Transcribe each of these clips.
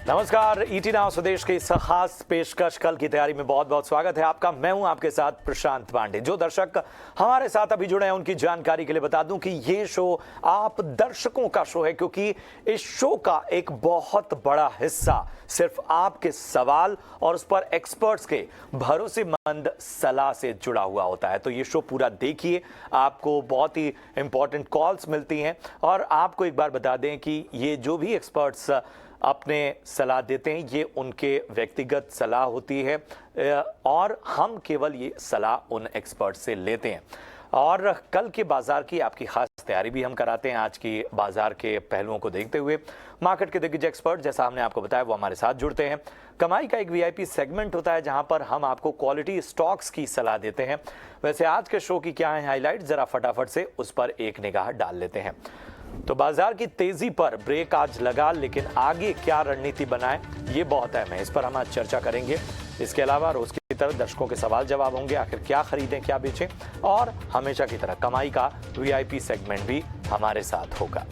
नमस्कार, ET now स्वदेश की इस खास पेशकश कल की तैयारी में बहुत बहुत स्वागत है आपका। मैं हूं आपके साथ प्रशांत पांडे। जो दर्शक हमारे साथ अभी जुड़े हैं उनकी जानकारी के लिए बता दूं कि ये शो आप दर्शकों का शो है, क्योंकि इस शो का एक बहुत बड़ा हिस्सा सिर्फ आपके सवाल और उस पर एक्सपर्ट्स के भरोसेमंद सलाह से जुड़ा हुआ होता है। तो ये शो पूरा देखिए, आपको बहुत ही इंपॉर्टेंट कॉल्स मिलती हैं। और आपको एक बार बता दें कि ये जो भी एक्सपर्ट्स अपने सलाह देते हैं ये उनके व्यक्तिगत सलाह होती है और हम केवल ये सलाह उन एक्सपर्ट से लेते हैं। और कल के बाजार की आपकी खास तैयारी भी हम कराते हैं। आज की बाजार के पहलुओं को देखते हुए मार्केट के दिग्गज एक्सपर्ट, जैसा हमने आपको बताया, वो हमारे साथ जुड़ते हैं। कमाई का एक वीआईपी सेगमेंट होता है जहां पर हम आपको क्वालिटी स्टॉक्स की सलाह देते हैं। वैसे आज के शो की क्या है हाईलाइट, जरा फटाफट से उस पर एक निगाह डाल लेते हैं। तो बाजार की तेजी पर ब्रेक आज लगा, लेकिन आगे क्या रणनीति बनाएं ये बहुत अहम है। इस पर हम आज चर्चा करेंगे। इसके अलावा रोज की तरह दर्शकों के सवाल जवाब होंगे, आखिर क्या खरीदें क्या बेचें, और हमेशा की तरह कमाई का वीआईपी सेगमेंट भी हमारे साथ होगा।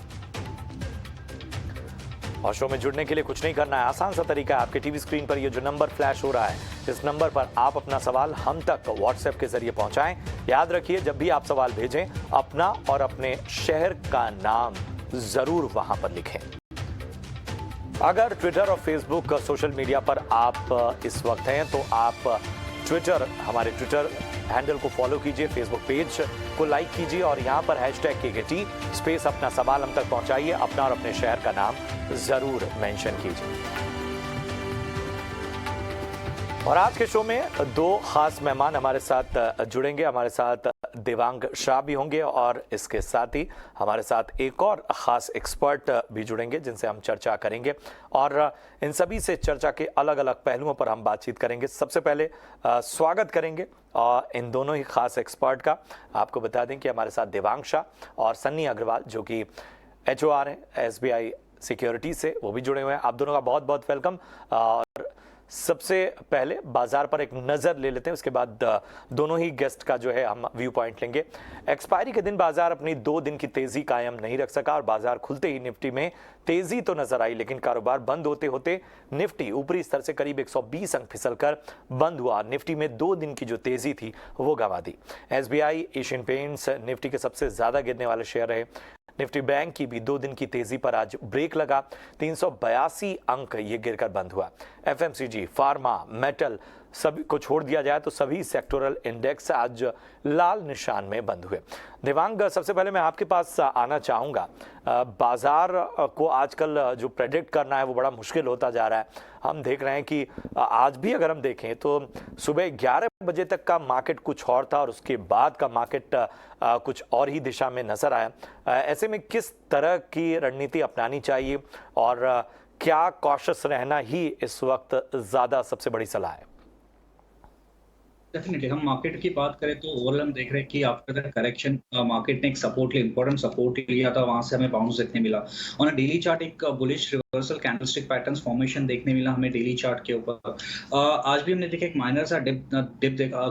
और शो में जुड़ने के लिए कुछ नहीं करना है, आसान सा तरीका है। आपके टीवी स्क्रीन पर ये जो नंबर फ्लैश हो रहा है, इस नंबर पर आप अपना सवाल हम तक व्हाट्सएप के जरिए पहुंचाएं। याद रखिए, जब भी आप सवाल भेजें अपना और अपने शहर का नाम जरूर वहां पर लिखें। अगर ट्विटर और फेसबुक सोशल मीडिया पर आप इस वक्त हैं तो आप हमारे ट्विटर हैंडल को फॉलो कीजिए, फेसबुक पेज को लाइक कीजिए और यहां पर हैशटैग KKT स्पेस अपना सवाल हम तक पहुंचाइए। अपना और अपने शहर का नाम जरूर मेंशन कीजिए। और आज के शो में दो खास मेहमान हमारे साथ जुड़ेंगे। हमारे साथ देवांग शाह भी होंगे और इसके साथ ही हमारे साथ एक और खास एक्सपर्ट भी जुड़ेंगे जिनसे हम चर्चा करेंगे और इन सभी से चर्चा के अलग अलग पहलुओं पर हम बातचीत करेंगे। सबसे पहले स्वागत करेंगे इन दोनों ही खास एक्सपर्ट का। आपको बता दें कि हमारे साथ देवांग शाह और सन्नी अग्रवाल, जो कि HOR हैं SBI सिक्योरिटी से, वो भी जुड़े हुए हैं। आप दोनों का बहुत बहुत वेलकम। और सबसे पहले बाजार पर एक नजर ले लेते हैं, उसके बाद दोनों ही गेस्ट का जो है हम व्यू पॉइंट लेंगे। एक्सपायरी के दिन बाजार अपनी 2 दिन की तेजी कायम नहीं रख सका और बाजार खुलते ही निफ्टी में तेजी तो नजर आई, लेकिन कारोबार बंद होते होते निफ्टी ऊपरी स्तर से करीब 120 अंक फिसलकर बंद हुआ। निफ्टी में 2 दिन की जो तेजी थी वो गंवा दी। SBI, एशियन पेंट्स निफ्टी के सबसे ज्यादा गिरने वाले शेयर रहे। निफ्टी बैंक की भी 2 दिन की तेजी पर आज ब्रेक लगा, 382 अंक ये गिरकर बंद हुआ। FMCG, फार्मा, मेटल सभी को छोड़ दिया जाए तो सभी सेक्टोरल इंडेक्स आज लाल निशान में बंद हुए। देवांग, सबसे पहले मैं आपके पास आना चाहूँगा। बाजार को आजकल जो प्रेडिक्ट करना है वो बड़ा मुश्किल होता जा रहा है। हम देख रहे हैं कि आज भी अगर हम देखें तो सुबह 11 बजे तक का मार्केट कुछ और था और उसके बाद का मार्केट कुछ और ही दिशा में नजर आया। ऐसे में किस तरह की रणनीति अपनानी चाहिए और क्या कॉशियस रहना ही इस वक्त ज्यादा सबसे बड़ी सलाह है? डेफिनेटली हम मार्केट की बात करें तो ओवरऑल हम देख रहे हैं कि आफ्टर द करेक्शन मार्केट ने एक सपोर्ट लिया, इंपॉर्टेंट सपोर्ट लिया था, वहां से हमें बाउंस देखने मिला। ऑन अ डेली चार्ट एक bullish reversal candlestick patterns formation देखने मिला हमें डेली चार्ट के ऊपर। आज भी हमने देखा एक माइनर सा डिप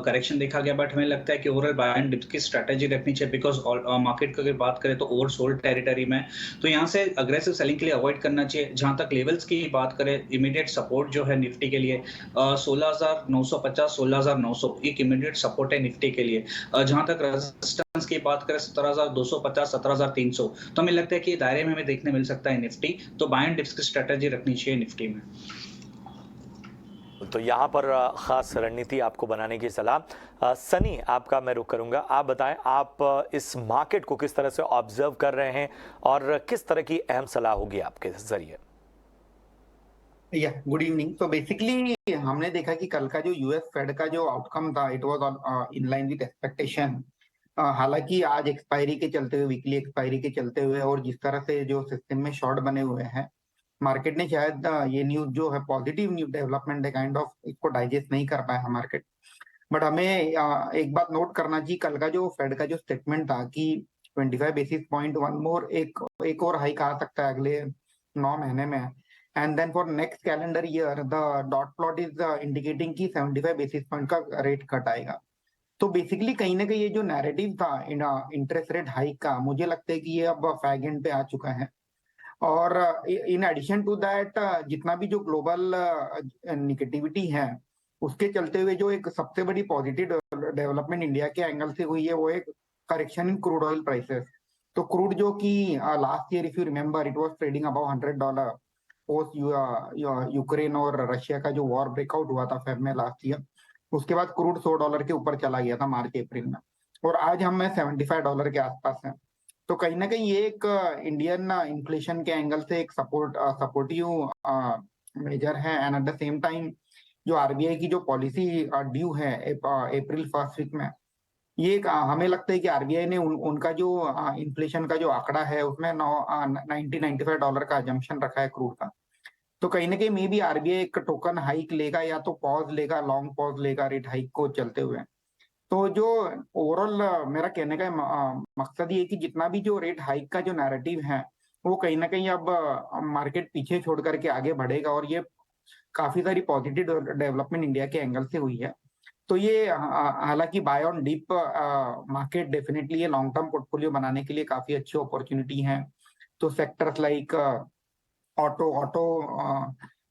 करेक्शन देखा गया, बट हमें लगता है कि ओवरऑल बाय एंड डिप की स्ट्रेटेजी रखनी चाहिए, बिकॉज मार्केट की अगर बात करें तो ओवर सोल्ड टेरिटरी में, तो यहाँ से अग्रेसिव सेलिंग के लिए अवॉइड करना चाहिए। जहां तक लेवल्स की बात करें, इमीडिएट सपोर्ट जो है निफ्टी के लिए 16,950 16,900 एक इमीडिएट सपोर्ट है निफ्टी के लिए। जहां तक रेजिस्टेंस की बात करें 17,250 17,300, तो हमें लगता है कि दायरे में हमें देखने मिल सकता है निफ्टी। तो बाय एंड डिप्स की स्ट्रेटेजी रखनी चाहिए निफ्टी में। तो यहाँ पर खास रणनीति आपको बनाने की सलाह। सनी, आपका मैं रुख करूंगा। आप बताएं, आप इस मार्केट को किस तरह से ऑब्जर्व कर रहे हैं और किस तरह की अहम सलाह होगी आपके जरिए? Good evening. तो बेसिकली हमने देखा कि कल का जो यूएस फेड का जो आउटकम था, it was in line with expectation. हालांकि आज एक्सपायरी के चलते हुए, वीकली एक्सपायरी के चलते हुए और जिस तरह से जो सिस्टम में शॉर्ट बने हुए हैं, मार्केट ने शायद ये न्यूज जो है पॉजिटिव न्यूज डेवलपमेंट है काइंड ऑफ, इसको डाइजेस्ट नहीं कर पाया मार्केट। बट हमें एक बात नोट करना चाहिए, कल का जो फेड का जो स्टेटमेंट था कि 25 बेसिस पॉइंट वन मोर एक और हाइक आ सकता है अगले 9 महीने में। And then for next calendar year the dot plot is indicating कि 75 बेसिस पॉइंट का रेट कट आएगा। तो बेसिकली कहीं ना कहीं ये जो नैरेटिव था इंटरेस्ट रेट हाइक का, मुझे लगता है कि ये अब फैग एंड पे आ चुका है। और इन एडिशन टू दैट जितना भी जो ग्लोबल निगेटिविटी है उसके चलते हुए जो एक सबसे बड़ी पॉजिटिव डेवलपमेंट इंडिया के एंगल से हुई है वो एक correction in crude oil prices. तो क्रूड जो कि last year if you remember it was trading about $100 post Ukraine और रशिया का जो वॉर ब्रेकआउट हुआ था फेब में लास्ट ईयर, उसके बाद क्रूड $100 के ऊपर चला गया था मार्च अप्रैल में, और आज हम $75 के आसपास हैं। तो कहीं ना कहीं ये एक इंडियन इन्फ्लेशन के एंगल से एक सपोर्टिव मेजर है। And eight the same time जो आरबीआई की जो पॉलिसी ड्यू है अप्रैल फर्स्ट वीक में, ये हमें लगता है कि आरबीआई ने उनका जो इन्फ्लेशन का जो आंकड़ा है उसमें $95 का अजम्पशन रखा है क्रूड का। तो कहीं ना कहीं मे बी आरबीआई एक टोकन हाइक लेगा या तो पॉज लेगा, लॉन्ग पॉज लेगा रेट हाइक को चलते हुए। तो जो ओवरऑल मेरा कहने का मकसद ये है कि जितना भी जो रेट हाइक का जो नैरेटिव है वो कहीं ना कहीं अब मार्केट पीछे छोड़ करके आगे बढ़ेगा, और ये काफी सारी पॉजिटिव डेवलपमेंट इंडिया के एंगल से हुई है। तो ये हालांकि buy on dip market definitely ये लॉन्ग टर्म पोर्टफोलियो बनाने के लिए काफी अच्छी अपॉर्चुनिटी है। तो सेक्टर्स लाइक ऑटो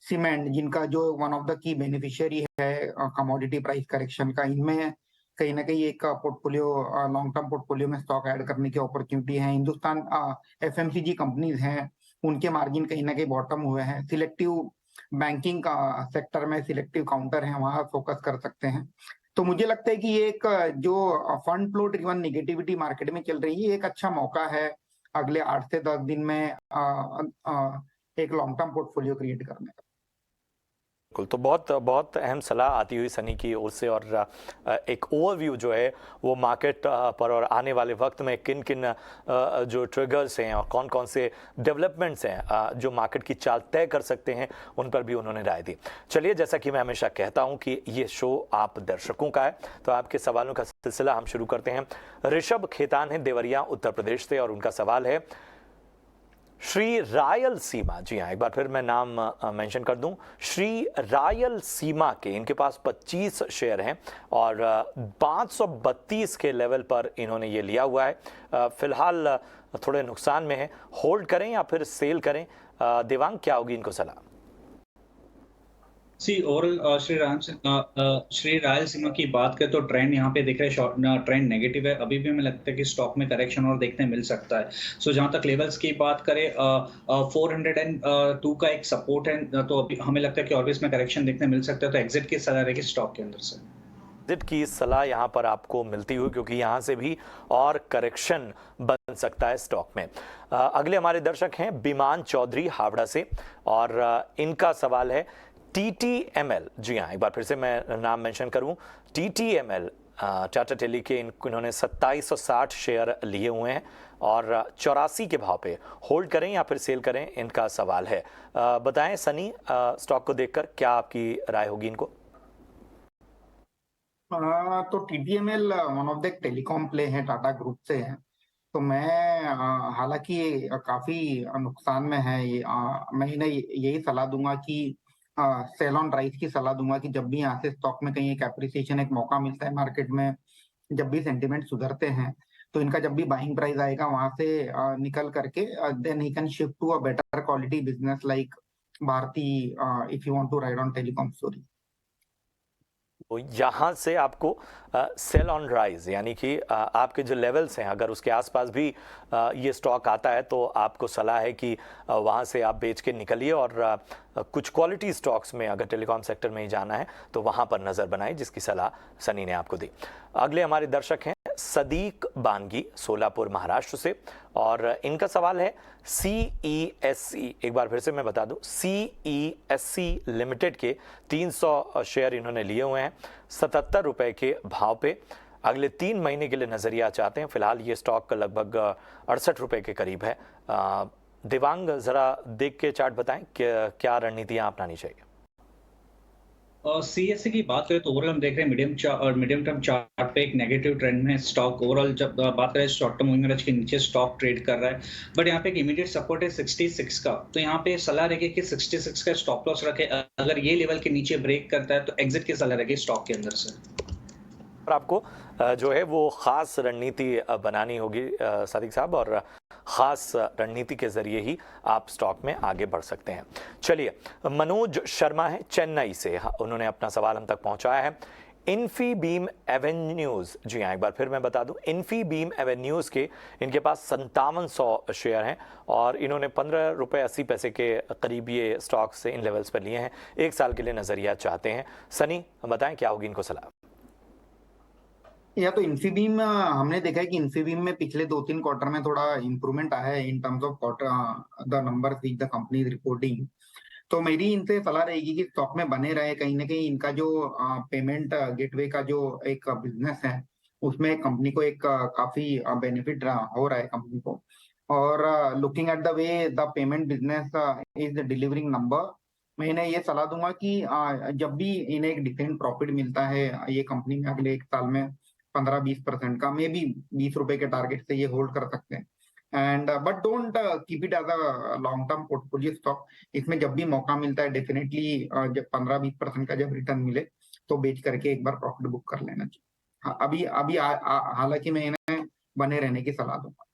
सीमेंट, जिनका जो one of the key beneficiary है कमोडिटी प्राइस करेक्शन का, इनमें कहीं ना कहीं एक पोर्टफोलियो लॉन्ग टर्म पोर्टफोलियो में स्टॉक ऐड करने की अपॉर्चुनिटी है। हिंदुस्तान एफएमसीजी कंपनीज हैं, उनके मार्जिन कहीं ना कहीं बॉटम हुए हैं। सिलेक्टिव बैंकिंग का सेक्टर में सिलेक्टिव काउंटर है, वहां फोकस कर सकते हैं। तो मुझे लगता है कि ये एक जो fund flow driven negativity market में चल रही है, एक अच्छा मौका है अगले 8 से 10 दिन में एक लॉन्ग टर्म पोर्टफोलियो क्रिएट करने का। बिल्कुल, तो बहुत बहुत अहम सलाह आती हुई सनी की ओर से, और एक ओवरव्यू जो है वो मार्केट पर और आने वाले वक्त में किन किन जो ट्रिगर्स हैं और कौन कौन से डेवलपमेंट्स हैं जो मार्केट की चाल तय कर सकते हैं, उन पर भी उन्होंने राय दी। चलिए, जैसा कि मैं हमेशा कहता हूं कि ये शो आप दर्शकों का है, तो आपके सवालों का सिलसिला हम शुरू करते हैं। ऋषभ खेतान है देवरिया उत्तर प्रदेश से, और उनका सवाल है श्री रायल सीमा, जी हाँ, एक बार फिर मैं नाम मेंशन कर दूं, श्री रायल सीमा के इनके पास 25 शेयर हैं और 532 के लेवल पर इन्होंने ये लिया हुआ है। फिलहाल थोड़े नुकसान में है, होल्ड करें या फिर सेल करें? देवांग, क्या होगी इनको सलाह? सी ओवरऑल श्री रायलसीमा की बात करें तो ट्रेंड यहाँ पे दिख रहा है, शॉर्ट ट्रेंड नेगेटिव है। अभी भी हमें लगता है कि स्टॉक में करेक्शन और देखने मिल सकता है। सो जहाँ तक लेवल्स की बात करें 402 का एक सपोर्ट है, तो अभी हमें लगता है कि और भी इसमें करेक्शन देखने मिल सकता है। तो एग्जिट की सलाह रहेगी स्टॉक के अंदर से। एग्जिट की सलाह यहाँ पर आपको मिलती हुई, क्योंकि यहाँ से भी और करेक्शन बन सकता है स्टॉक में। अगले हमारे दर्शक हैं विमान चौधरी हावड़ा से, और इनका सवाल है TTML। जी हाँ, एक बार फिर से मैं नाम मेंशन करूं, TTML टाटा टेली के इन्होंने 2760 शेयर लिए हुए हैं और 84 के भाव पे होल्ड करें या फिर सेल करें, इनका सवाल है। बताएं सनी, स्टॉक को देखकर क्या आपकी राय होगी इनको? तो TTML one of the telecom play है, टाटा ग्रुप से है। तो मैं हालांकि काफी नुकसान में है ये, मैं इन्हें यही सलाह दूंगा कि सेल ऑन राइज की सलाह दूंगा कि जब भी यहाँ से स्टॉक में कहीं एक एप्रिसिएशन, एक मौका मिलता है मार्केट में, जब भी सेंटिमेंट सुधरते हैं, तो इनका जब भी बाइंग प्राइस आएगा वहां से निकल करके then he can shift to a better quality business like Bharti, if you want to ride on telecom story. तो यहाँ से आपको सेल ऑन राइज, यानी कि आपके जो लेवल्स हैं अगर उसके आसपास भी ये स्टॉक आता है तो आपको सलाह है कि वहाँ से आप बेच के निकलिए, और कुछ क्वालिटी स्टॉक्स में अगर टेलीकॉम सेक्टर में ही जाना है तो वहाँ पर नज़र बनाए, जिसकी सलाह सनी ने आपको दी। अगले हमारे दर्शक हैं सदीक बानगी, सोलापुर महाराष्ट्र से, और इनका सवाल है CESC, एक बार फिर से मैं बता दूं, CESC लिमिटेड के 300 शेयर इन्होंने लिए हुए हैं 77 रुपए के भाव पे। अगले 3 महीने के लिए नजरिया चाहते हैं। फिलहाल ये स्टॉक लगभग 68 रुपए के करीब है। देवांग, जरा देख के चार्ट बताएं कि क्या रणनीतियां अपनानी चाहिए? CSC की बात करें तो ओवरऑल हम देख रहे हैं मीडियम टर्म चार्ट पे एक नेगेटिव ट्रेंड में स्टॉक ओवरऑल, जब बात करें शॉर्ट टर्म मूविंग एवरेज के नीचे स्टॉक ट्रेड कर रहा है। बट यहाँ पे एक इमीडिएट सपोर्ट है 66 का, तो यहाँ पे सलाह रहेगी कि 66 का स्टॉप लॉस रखे। अगर ये लेवल के नीचे ब्रेक करता है तो एग्जिट की सलाह रहेगी स्टॉक के अंदर से। और आपको जो है वो खास रणनीति बनानी होगी सादिक साहब, और खास रणनीति के जरिए ही आप स्टॉक में आगे बढ़ सकते हैं। चलिए, मनोज शर्मा है चेन्नई से, उन्होंने अपना सवाल हम तक पहुंचाया है। इन्फीबीम एवेन्यूज, जी हाँ, एक बार फिर मैं बता दूं, इन्फीबीम एवेन्यूज के इनके पास 5700 शेयर हैं और इन्होंने 15 रुपये 80 पैसे के करीब ये स्टॉक से इन लेवल्स पर लिए हैं। एक साल के लिए नजरिया चाहते हैं। सनी, बताएं क्या होगी इनको सलाह। या तो इन्फीबीम हमने देखा है कि इन्फीबीम में पिछले 2-3 क्वार्टर में थोड़ा इंप्रूवमेंट आया है in terms of quarter the number which the company is reporting. तो मेरी इनसे सलाह रहेगी कि स्टॉक में बने रहे। कहीं ना कहीं इनका जो पेमेंट गेटवे का जो एक बिजनेस है उसमें कंपनी को एक काफी बेनिफिट हो रहा है कंपनी को। और looking at the way the payment business is delivering number, मैं इन्हें ये सलाह दूंगा कि जब भी इन्हें एक डिसेंट प्रॉफिट मिलता है ये कंपनी में अगले एक साल में 15-20% का, मे बी 20 रुपए के टारगेट से ये होल्ड कर सकते हैं। And but don't keep it as a long term portfolio stock. इसमें जब भी मौका मिलता है डेफिनेटली जब 15-20% का जब रिटर्न मिले तो बेच करके एक बार प्रॉफिट बुक कर लेना चाहिए। अभी अभी हालांकि मैं इन्हें बने रहने की सलाह दूंगा।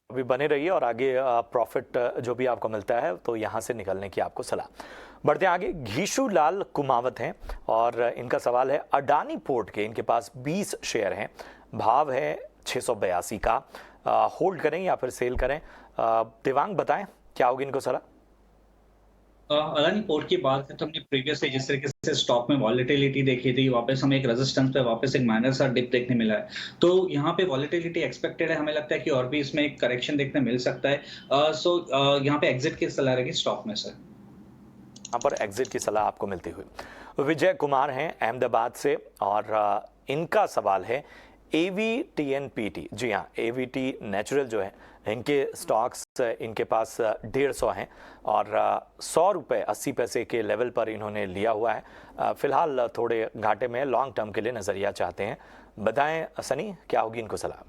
अभी बने रहिए और आगे प्रॉफिट जो भी आपको मिलता है तो यहाँ से निकलने की आपको सलाह। बढ़ते हैं आगे। घीशू लाल कुमावत हैं और इनका सवाल है अडानी पोर्ट के इनके पास 20 शेयर हैं, भाव है 682 का, होल्ड करें या फिर सेल करें? देवांग बताएं क्या होगी इनको सलाह। अदानी पोर्ट की बात है तो हमने प्रीवियसली जिस तरीके से स्टॉक में वॉलेटिलिटी देखी थी, वापस हमें एक रेजिस्टेंस पे वापस एक माइनर सा डिप देखने मिला है। तो यहाँ पे वॉलेटिलिटी एक्सपेक्टेड है, हमें लगता है कि और भी इसमें एक करेक्शन देखने मिल सकता है। यहाँ पे एग्जिट की सलाह रहेगी स्टॉक में सर। यहाँ पर एग्जिट की सलाह आपको मिलती हुई। विजय कुमार हैं अहमदाबाद से और इनका सवाल है AVTNPT, जी हाँ, AVT नेचुरल जो है इनके स्टॉक्स इनके पास 150 हैं और 100 रुपये 80 पैसे के लेवल पर इन्होंने लिया हुआ है। फिलहाल थोड़े घाटे में, लॉन्ग टर्म के लिए नजरिया चाहते हैं। बताएं सनी क्या होगी इनको सलाह।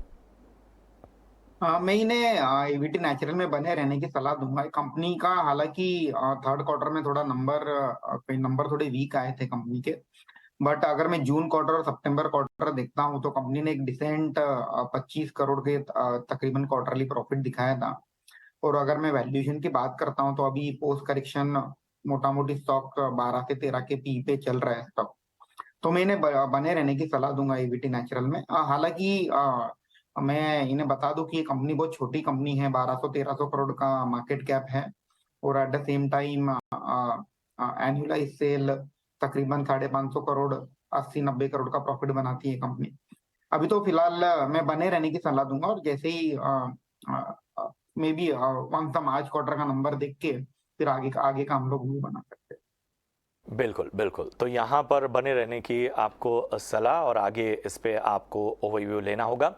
मैं इन्हें AVT नेचुरल में बने रहने की सलाह दूंगा। कंपनी का हालांकि थर्ड क्वार्टर में थोड़ा नंबर थोड़े वीक आए थे कंपनी के, बट अगर मैं जून क्वार्टर और सितंबर क्वार्टर देखता हूं तो कंपनी ने एक डिसेंट 25 करोड़ के तकरीबन क्वार्टरली प्रॉफिट दिखाया था। और अगर मैं वैल्यूएशन की बात करता हूं तो अभी पोस्ट करेक्शन मोटा मोटी स्टॉक 12 से 13 के पी पे चल रहा है स्टॉक। तो मैं इन्हें बने रहने की सलाह दूंगा AVT नेचुरल में। हालांकि मैं इन्हें बता दूं कि ये कंपनी बहुत छोटी कंपनी है, 1200-1300 करोड़ का मार्केट कैप है और at the same time annualise sale तकरीबन 550 करोड़ 80-90 करोड़ का प्रॉफिट बनाती है कंपनी। अभी तो फिलहाल मैं बने रहने की सलाह दूंगा और जैसे ही maybe once the March quarter का नंबर देख के फिर आगे का हम लोग व्यू बना सकते हैं। बिल्कुल बिल्कुल, तो यहाँ पर बने रहने की आपको सलाह और आगे इस पे आपको ओवरव्यू लेना होगा।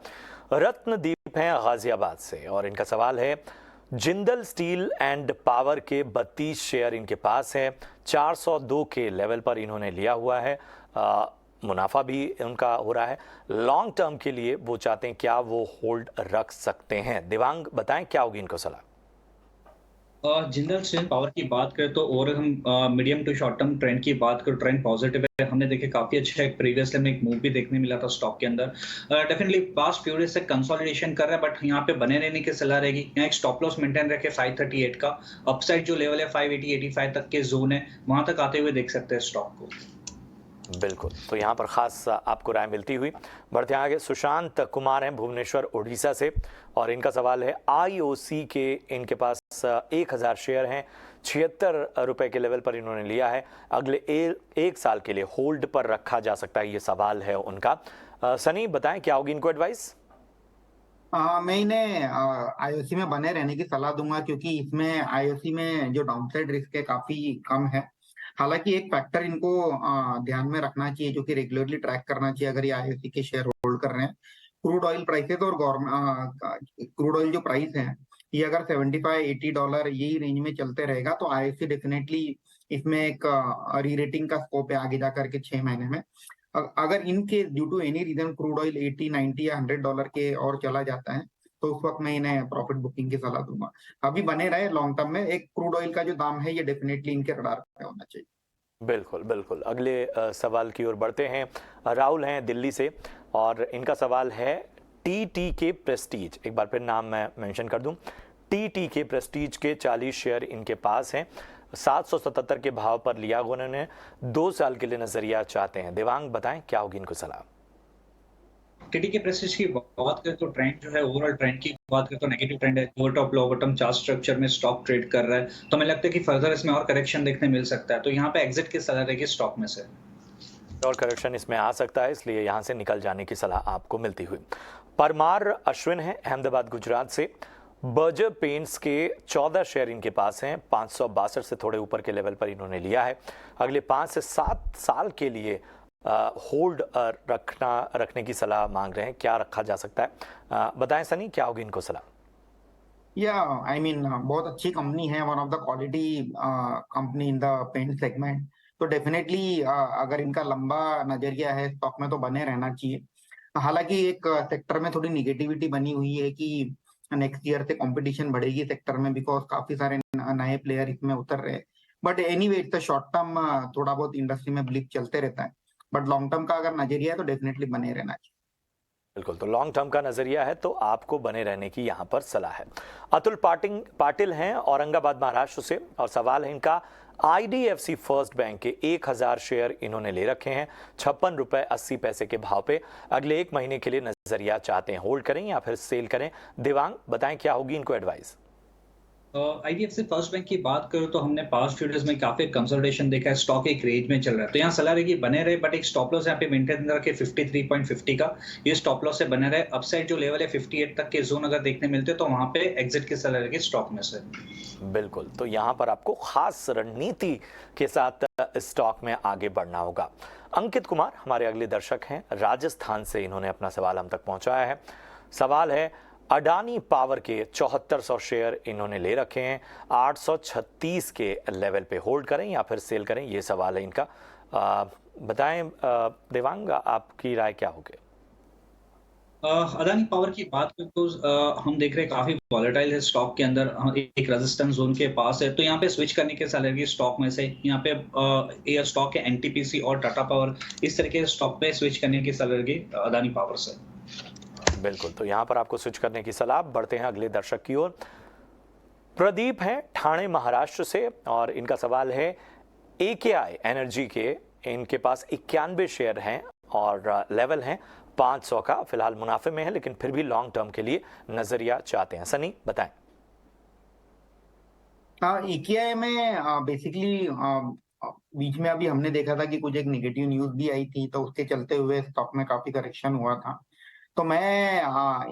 रत्नदीप हैं गाजियाबाद से और इनका सवाल है जिंदल स्टील एंड पावर के 32 शेयर इनके पास है, 402 के लेवल पर इन्होंने लिया हुआ है, मुनाफा भी उनका हो रहा है। लॉन्ग टर्म के लिए वो चाहते हैं, क्या वो होल्ड रख सकते हैं? देवांग बताएं क्या होगी इनको सलाह। जिंदल स्टील पावर की बात करें तो और हम medium to short term trend की बात करें, ट्रेंड पॉजिटिव है। हमने देखे काफी अच्छा एक प्रीवियसली हमें एक मूव भी देखने मिला था स्टॉक के अंदर। डेफिनेटली पास्ट फ्यू डेज से कंसोलिडेशन कर रहा है, बट यहाँ पे बने रहने की सलाह रहेगी। यहाँ एक स्टॉप लॉस मेंटेन रखे 538 का, अपसाइड जो लेवल है 580-85 तक के जोन है, वहां तक आते हुए देख सकते हैं स्टॉक को। बिल्कुल, तो यहाँ पर खास आपको राय मिलती हुई। बढ़ते आगे। सुशांत कुमार हैं भुवनेश्वर उड़ीसा से और इनका सवाल है IOC के इनके पास 1000 शेयर हैं, 76 रुपए के लेवल पर इन्होंने लिया है, अगले एक साल के लिए होल्ड पर रखा जा सकता है, ये सवाल है उनका। सनी बताएं क्या होगी इनको एडवाइस। मैं इन्हें IOC में बने रहने की सलाह दूंगा क्योंकि इसमें IOC में जो डाउनसाइड रिस्क है काफी कम है। हालांकि एक फैक्टर इनको ध्यान में रखना चाहिए जो कि रेगुलरली ट्रैक करना चाहिए अगर ये IOC के शेयर होल्ड कर रहे हैं। क्रूड ऑयल प्राइसेस और क्रूड ऑयल जो प्राइस है ये अगर $75-80 यही रेंज में चलते रहेगा तो IOC डेफिनेटली इसमें एक री रेटिंग का स्कोप है आगे जाकर के 6 महीने में। अगर इनके due to any reason crude oil 80-90 या $100 के और चला जाता है तो उस वक्त मैं इन्हें प्रॉफिट बुकिंग की सलाह दूंगा। अभी बने रहे लॉन्ग टर्म में। एक क्रूड ऑयल का जो दाम है ये डेफिनेटली इनके रडार पे होना चाहिए। बिल्कुल बिल्कुल। अगले सवाल की ओर बढ़ते हैं। राहुल हैं दिल्ली से और इनका सवाल है TTK प्रेस्टीज, एक बार फिर नाम मैं मेंशन कर दूं, टीटी के प्रेस्टीज के 40 शेयर इनके पास हैं। 777 के भाव पर लिया हुआ उन्होंने 2 साल के लिए नजरिया चाहते हैं। देवांग बताएं क्या होगी इनको सलाह। टीटी के प्रेस्टीज की बात करें तो ट्रेंड जो है, ओवरऑल ट्रेंड की बात करें तो नेगेटिव ट्रेंड है। Lower top lower bottom chart structure में स्टॉक ट्रेड कर रहा है, तो हमें लगता है कि फर्दर इसमें और करेक्शन देखने मिल सकता है। तो यहाँ पे एग्जिट की सलाह रहेगी स्टॉक में से। और करेक्शन इसमें आ सकता है, इसलिए यहां से निकल जाने की सलाह आपको मिलती हुई। परमार अश्विन है अहमदाबाद गुजरात से। बर्जर पेंट्स के 14 शेयर इनके पास हैं। 562 से थोड़े ऊपर के लेवल पर इन्होंने लिया है। अगले 5 से 7 साल के लिए होल्ड रखने की सलाह मांग रहे हैं। क्या रखा जा सकता है, बताएं सनी क्या होगी इनको सलाह। या आई मीन बहुत अच्छी कंपनी है, one of the quality company in the paint segment. तो डेफिनेटली अगर इनका लंबा नजरिया है स्टॉक में तो बने रहना चाहिए। हालांकि एक सेक्टर में थोड़ी निगेटिविटी बनी हुई है कि नेक्स्ट ईयर से कंपटीशन बढ़ेगी सेक्टर में, बिकॉज काफी सारे नए प्लेयर इसमें उतर रहे हैं। But anyway it's short term, थोड़ा बहुत इंडस्ट्री में ब्लिप चलते रहता है, बट लॉन्ग टर्म का अगर नजरिया है तो डेफिनेटली बने रहना चाहिए। बिल्कुल, तो लॉन्ग टर्म का नजरिया है तो आपको बने रहने की यहां पर सलाह है। अतुल पाटिल हैं औरंगाबाद महाराष्ट्र से, और सवाल है इनका आईडीएफसी फर्स्ट बैंक के 1000 शेयर इन्होंने ले रखे हैं 56 रुपए 80 पैसे के भाव पे। अगले 1 महीने के लिए नजरिया चाहते हैं, होल्ड करें या फिर सेल करें। देवांग बताएं क्या होगी इनको एडवाइस। आईडीएफसी फर्स्ट बैंक की बात करो तो हमने पास्ट फ्यू डेज में काफी कंसोलिडेशन देखा है, स्टॉक एक रेंज में चल रहा है, तो यहाँ सलाह रहेगी बने रहे, बट एक स्टॉप लॉस यहाँ पे मेंटेन रखे 53.50 का। ये स्टॉप लॉस से बने रहे। अपसाइड जो लेवल है 58 तक के जोन अगर देखने मिलते हैं तो वहां पे एग्जिट की सलाह रहेगी स्टॉक में से। बिल्कुल, तो यहाँ पर आपको खास रणनीति के साथ स्टॉक में आगे बढ़ना होगा। अंकित कुमार हमारे अगले दर्शक हैं, राजस्थान से इन्होंने अपना सवाल हम तक पहुंचाया है। सवाल है अडानी पावर के 7400 शेयर इन्होंने ले रखे हैं 836 के लेवल पे, होल्ड करें या फिर सेल करें, ये सवाल है इनका। बताएं देवांग आपकी राय क्या होगी। अदानी पावर की बात करें तो हम देख रहे हैं काफी वॉलेटाइल है स्टॉक के अंदर, एक रेजिस्टेंस जोन के पास है, तो यहाँ पे स्विच करने के सलाह रहेगी स्टॉक में से। यहाँ पे ये स्टॉक है एनटीपीसी और टाटा पावर, इस तरीके से स्टॉक पे स्विच करने की सलाह रहेगी अदानी पावर से। बिल्कुल, तो यहाँ पर आपको स्विच करने की सलाह। बढ़ते हैं अगले दर्शक की ओर। प्रदीप हैं ठाणे महाराष्ट्र से, और इनका सवाल है एकेआई एनर्जी के इनके पास 91 शेयर हैं और लेवल हैं 500 का। फिलहाल मुनाफे में है लेकिन फिर भी लॉन्ग टर्म के लिए नजरिया चाहते हैं। सनी बताएं। एकेआई में बेसिकली बीच में अभी हमने देखा था कि कुछ एक नेगेटिव न्यूज भी आई थी, तो उसके चलते हुए स्टॉक में काफी करेक्शन हुआ था। तो मैं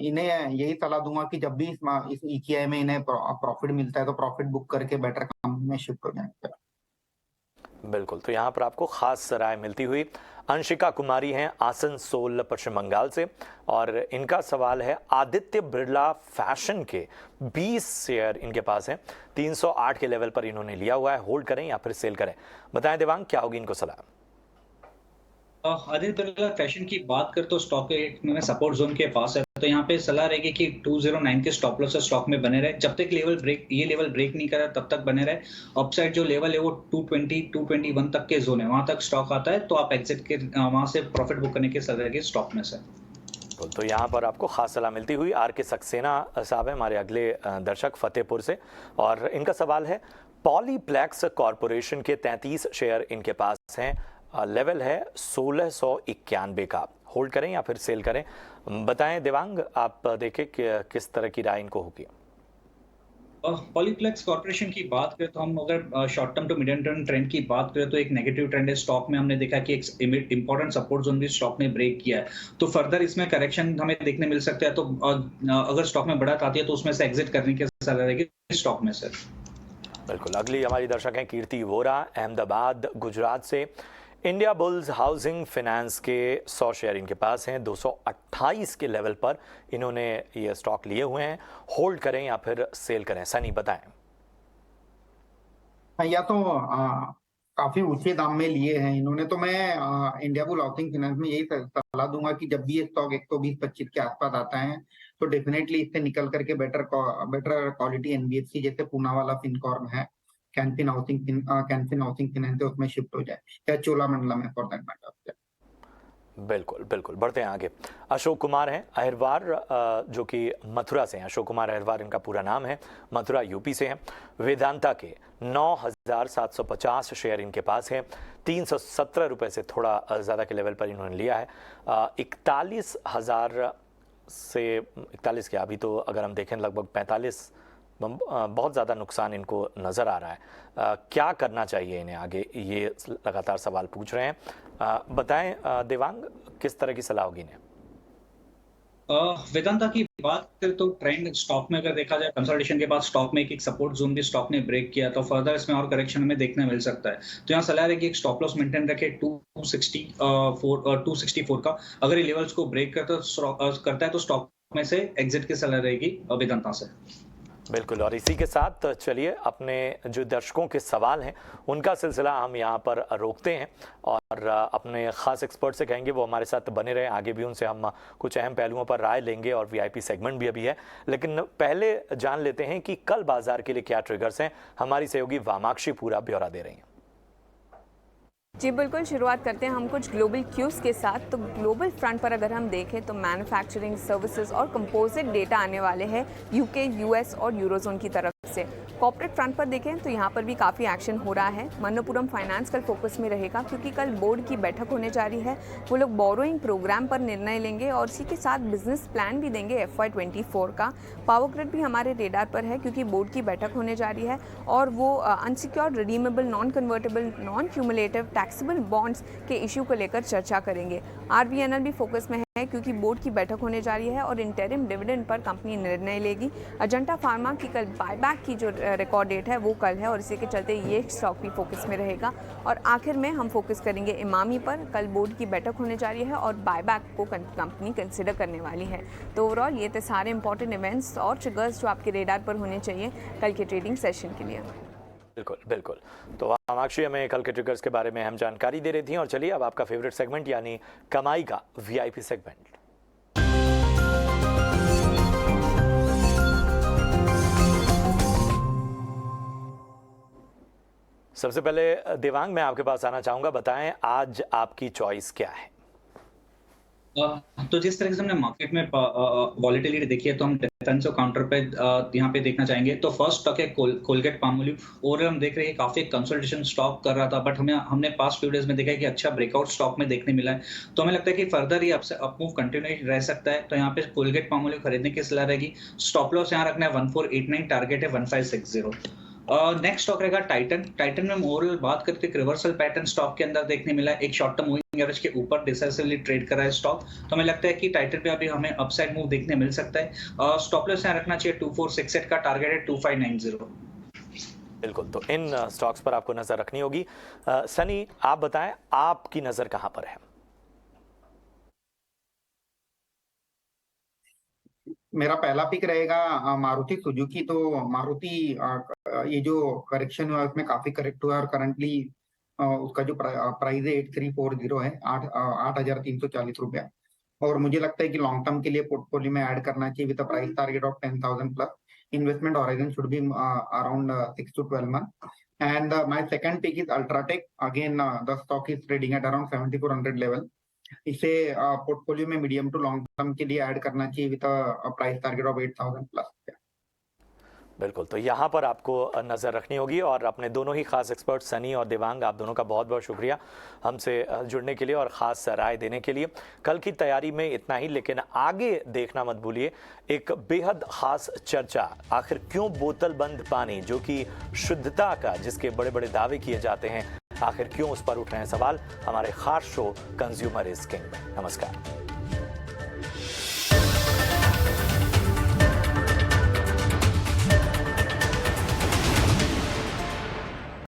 इन्हें यही सलाह दूंगा कि जब भी इस एकेआई में इन्हें प्रॉफिट मिलता है तो प्रॉफिट बुक करके बेटर कंपनी में शिफ्ट हो जाए। बिल्कुल, तो यहाँ पर आपको खास राय मिलती हुई। अंशिका कुमारी हैं आसनसोल पश्चिम बंगाल से, और इनका सवाल है आदित्य बिरला फैशन के 20 शेयर इनके पास हैं 308 के लेवल पर इन्होंने लिया हुआ है, होल्ड करें या फिर सेल करें। बताएं देवांग क्या होगी इनको सलाह। आदित्य बिरला फैशन की बात कर तो स्टॉक में सपोर्ट जोन के पास है, तो यहाँ पे सलाह रहेगी कि 209 के स्टॉप लॉस से स्टॉक में बने रहे। जब तक ये लेवल ब्रेक नहीं करा तब तक बने रहे। अपसाइड जो लेवल है वो 220 221 तक के जोन है, वहां तक स्टॉक आता है तो आप एग्जिट के वहां से प्रॉफिट बुक करने की सलाह रहेगी स्टॉक में से। तो यहाँ पर आपको खास सलाह मिलती हुई। आर के सक्सेना साहब है हमारे अगले दर्शक फतेहपुर से, और इनका सवाल है पॉलीप्लेक्स कॉरपोरेशन के 33 शेयर इनके पास हैं, लेवल है 1691 का, होल्ड करें या फिर सेल करें। बताएं देवांग आप देखें कि किस तरह की राय इनको होगी। पॉलीप्लेक्स कॉर्पोरेशन की बात करें तो हम अगर short term to medium term trend की बात करें तो एक नेगेटिव ट्रेंड है स्टॉक में। हमने देखा कि एक इंपॉर्टेंट सपोर्ट जोन भी स्टॉक ने ब्रेक किया है, तो फर्दर इसमें करेक्शन हमें देखने मिल सकता है। तो अगर स्टॉक में बढ़त आती है तो उसमें से एग्जिट करने की सलाह रहेगी स्टॉक में से। बिल्कुल, अगली हमारी दर्शक हैं कीर्ति वोरा अहमदाबाद गुजरात से। इंडिया बुल्स हाउसिंग फाइनेंस के 100 शेयर इनके पास हैं 228 के लेवल पर इन्होंने ये स्टॉक लिए हुए हैं, होल्ड करें या फिर सेल करें। सनी बताएं। या तो काफी ऊंचे दाम में लिए हैं इन्होंने, तो मैं इंडिया बुल हाउसिंग फाइनेंस में यही सलाह दूंगा कि जब भी ये स्टॉक 120-25 के आसपास आता है तो डेफिनेटली इससे निकल करके बेटर क्वालिटी एनबीएफसी जैसे पूनावाला फिनकॉर्प है, कैनफिन हाउसिंग फाइनेंस है, उसमें शिफ्ट हो जाए, या चोलामंडलम है फॉर दैट मैटर। बिल्कुल बिल्कुल, बढ़ते हैं आगे। अशोक कुमार हैं अहिरवार, जो कि मथुरा से हैं। अशोक कुमार अहिरवार इनका पूरा नाम है, मथुरा यूपी से हैं। वेदांता के 9,750 शेयर इनके पास हैं। 317 रुपये से थोड़ा ज़्यादा के लेवल पर इन्होंने लिया है। 41,000 से 41 क्या, अभी तो अगर हम देखें लगभग 45, बहुत ज़्यादा नुकसान इनको नज़र आ रहा है। क्या करना चाहिए इन्हें आगे, ये लगातार सवाल पूछ रहे हैं। बताएं देवांग, किस तरह की सलाह होगी इन्हें? वेदांता की बात करें तो ट्रेंड स्टॉक में अगर देखा जाए, कंसल्टेशन के बाद स्टॉक में एक सपोर्ट जोन भी स्टॉक ने ब्रेक किया, तो फर्दर इसमें और करेक्शन हमें देखने मिल सकता है। तो यहाँ सलाह रहेगी एक स्टॉप लॉस मेंटेन रखे 264 का। अगर ये लेवल्स को ब्रेक करता है तो स्टॉक में से एग्जिट की सलाह रहेगी वेदांता से। बिल्कुल, और इसी के साथ चलिए अपने जो दर्शकों के सवाल हैं उनका सिलसिला हम यहाँ पर रोकते हैं और अपने ख़ास एक्सपर्ट से कहेंगे वो हमारे साथ बने रहे। आगे भी उनसे हम कुछ अहम पहलुओं पर राय लेंगे और वीआईपी सेगमेंट भी अभी है। लेकिन पहले जान लेते हैं कि कल बाजार के लिए क्या ट्रिगर्स हैं। हमारी सहयोगी वामाक्षी पूरा ब्यौरा दे रही हैं। जी बिल्कुल, शुरुआत करते हैं हम कुछ ग्लोबल क्यूज़ के साथ। तो ग्लोबल फ्रंट पर अगर हम देखें तो मैन्युफैक्चरिंग, सर्विसेज और कंपोजिट डेटा आने वाले हैं यूके, यूएस और यूरोजोन की तरफ से। कॉर्पोरेट फ्रंट पर देखें तो यहाँ पर भी काफ़ी एक्शन हो रहा है। मनप्पुरम फाइनेंस कल फोकस में रहेगा क्योंकि कल बोर्ड की बैठक होने जा रही है। वो लोग बोरोइंग प्रोग्राम पर निर्णय लेंगे और इसी के साथ बिजनेस प्लान भी देंगे FY24 का। पावर ग्रिड भी हमारे रेडार पर है क्योंकि बोर्ड की बैठक होने जा रही है और वो unsecured, redeemable, non convertible, non cumulative taxable bonds के इश्यू को लेकर चर्चा करेंगे। RBNL भी फोकस में है क्योंकि बोर्ड की बैठक होने जा रही है और इंटरिम डिविडेंड पर कंपनी निर्णय लेगी। अजंता फार्मा की कल बायबैक की जो रिकॉर्ड डेट है वो कल है और इसी के चलते ये स्टॉक भी फोकस में रहेगा। और आखिर में हम फोकस करेंगे इमामी पर। कल बोर्ड की बैठक होने जा रही है और बायबैक को कंपनी कंसिडर करने वाली है। तो ओवरऑल ये थे सारे इंपॉर्टेंट इवेंट्स और ट्रिगर्स जो आपके रेडार पर होने चाहिए कल के ट्रेडिंग सेशन के लिए। बिल्कुल बिल्कुल, तो वामाक्षी हमें कल के ट्रिगर्स के बारे में अहम जानकारी दे रही थी। और चलिए अब आपका फेवरेट सेगमेंट यानी कमाई का वीआईपी सेगमेंट। सबसे पहले देवांग, मैं आपके पास आना चाहूंगा। बताएं आज आपकी चॉइस क्या है? तो जिस तरह से हमने मार्केट में वॉलेटिलिटी देखी है तो हम डिफेंसिव काउंटर पे यहाँ पे देखना चाहेंगे। तो फर्स्ट स्टॉक है कोलगेट पामोलिव। ओवरऑल हम देख रहे हैं काफी कंसोलिडेशन स्टॉक कर रहा था, बट हमने पास्ट फ्यू डेज में देखा है कि अच्छा ब्रेकआउट स्टॉक में देखने मिला है। तो हमें लगता है कि फर्दर ये अपमूव कंटिन्यू रह सकता है। तो यहाँ पे कोलगेट पामोलिव खरीदने की सलाह रहेगी। स्टॉप लॉस यहाँ रखना है 1489, टारगेट है 1560। नेक्स्ट स्टॉक रहेगा टाइटन में ओवरऑल बात करते हैं रिवर्सल पैटर्न स्टॉक के अंदर देखने मिला है। एक शॉर्ट टर्म मूविंग एवरेज के ऊपर डिसाइसिवली ट्रेड कर रहा है स्टॉक। तो हमें लगता है कि टाइटन पे अभी हमें अपसाइड मूव देखने मिल सकता है। स्टॉप लॉस यहाँ रखना चाहिए 2468 का, टारगेट है 2590। बिल्कुल, तो इन स्टॉक्स पर आपको नजर रखनी होगी। सनी, आप बताएं आपकी नजर कहां पर है? मेरा पहला पिक रहेगा मारुति सुजुकी। तो मारुति ये जो करेक्शन हुआ उसमें काफी करेक्ट हुआ और करंटली उसका जो प्राइस है 8340 है, 8,340 रुपया। और मुझे लगता है कि लॉन्ग टर्म के लिए पोर्टफोलियो में ऐड करना चाहिए with price target of 10,000 plus. Investment horizon should be around 6 to 12 months. And my second pick is Ultratech. Again, the stock is trading at around 7400 level. इसे पोर्टफोलियो में medium to long term के लिए add करना चाहिए with price target of 8,000 plus. बिल्कुल, तो यहाँ पर आपको नज़र रखनी होगी। और अपने दोनों ही खास एक्सपर्ट सनी और देवांग, आप दोनों का बहुत बहुत शुक्रिया हमसे जुड़ने के लिए और ख़ास राय देने के लिए। कल की तैयारी में इतना ही, लेकिन आगे देखना मत भूलिए एक बेहद ख़ास चर्चा। आखिर क्यों बोतल बंद पानी, जो कि शुद्धता का, जिसके बड़े बड़े दावे किए जाते हैं, आखिर क्यों उस पर उठ रहे हैं सवाल, हमारे ख़ास शो कंज्यूमर इज किंग। नमस्कार।